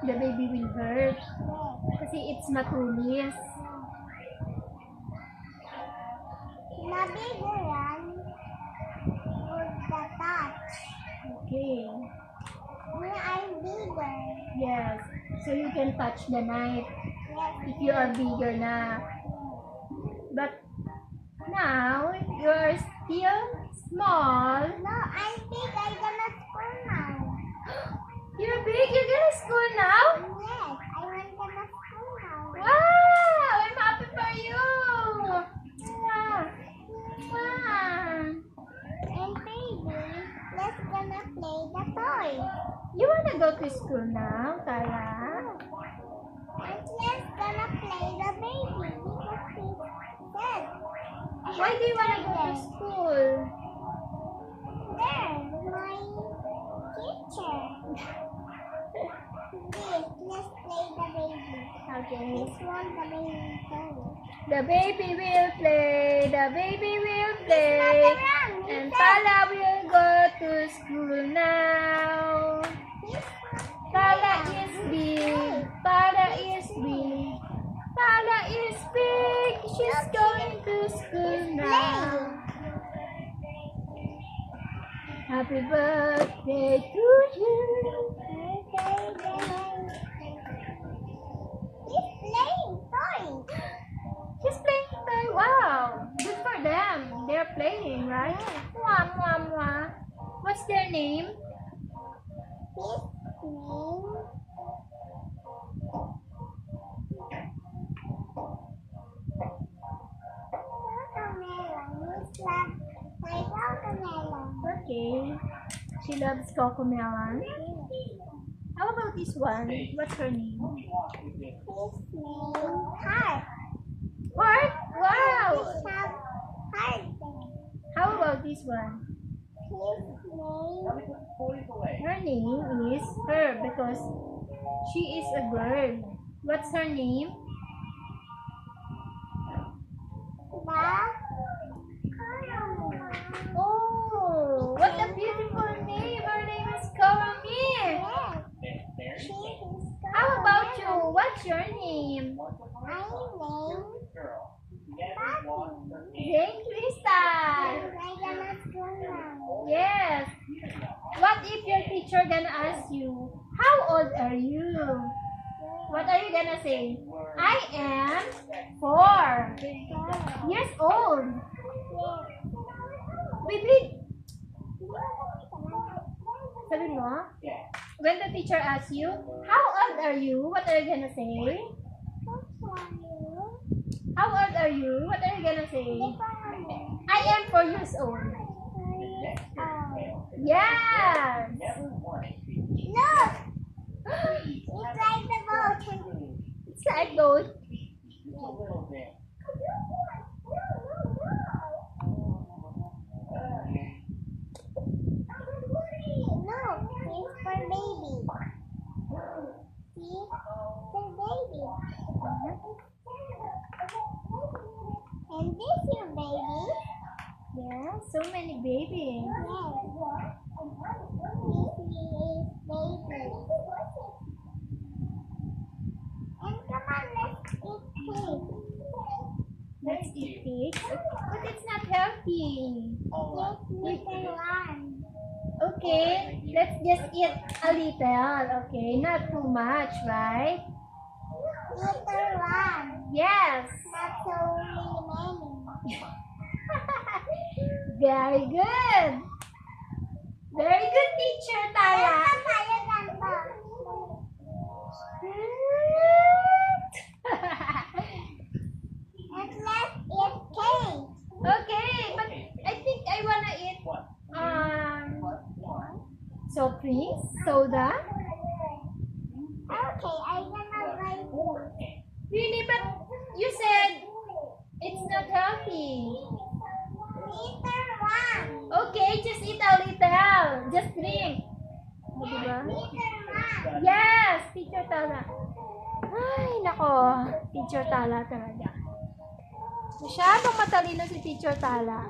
The baby will hurt. Kasi it's matulis. The bigger one would the touch. Okay. Me, I'm bigger. Yes. So you can touch the knife Yes. if you are bigger na. But now you are still small. No, I'm big. I'm gonna school now. You're big. You're gonna school now. Yes, I went to school now. Wow! I'm happy for you. Wow. Wow. And baby, let's gonna play the toy. You wanna go to school now, Tala? And let's gonna play the baby because he's dead. Why do you wanna go to school? There, my teacher. This, let's play the baby. Okay. This one, the baby toy. The baby will play. The baby will play. And Tala will go to school now. Tala is big. Tala is big. Tala is big. She's going to school now. Happy birthday to you. He's playing toys. She's playing toy. Wow. Good for them. They're playing, right? Mwah, mwah, mwah. What's their name? His name. Watermelon. He's like watermelon. Okay. She loves Cocomelon. How about this one? What's her name? His name Heart. What? Wow! He have heart. How about this one? His name Her name is Her because she is a bird. What's her name? Oh, what a beautiful name! Her name is Coromir. How about you? What's your name? Jane Crystal. Yes. What if your teacher gonna ask you, how old are you? What are you gonna say? I am 4 years old. Baby, sabi mo? When the teacher asks you, how old are you? What are you gonna say? How old are you? What are you gonna say? I am 4 years old. Yes. Look! It's like the boat. It's like goat. Look, it's for baby. See? For baby. And this your baby. Yeah, so many babies. Yes. This is baby. And come on, let's eat cake. Let's eat cake. But it's not healthy. Just little one. Okay, let's just eat a little. Okay, not too much, right? Little one. Yes. Not so many. Very good. Very good, teacher Tala. And let's eat cake. Okay, but I think I wanna eat soft drinks, soda. Okay, I'm gonna buy Really, but you said it's not healthy. little one. Okay, just eat a little. Just drink. O, diba? Little one. Yes, teacher Tala. Ay, nako. Teacher Tala talaga. Masyadong matalino si Teacher Tala.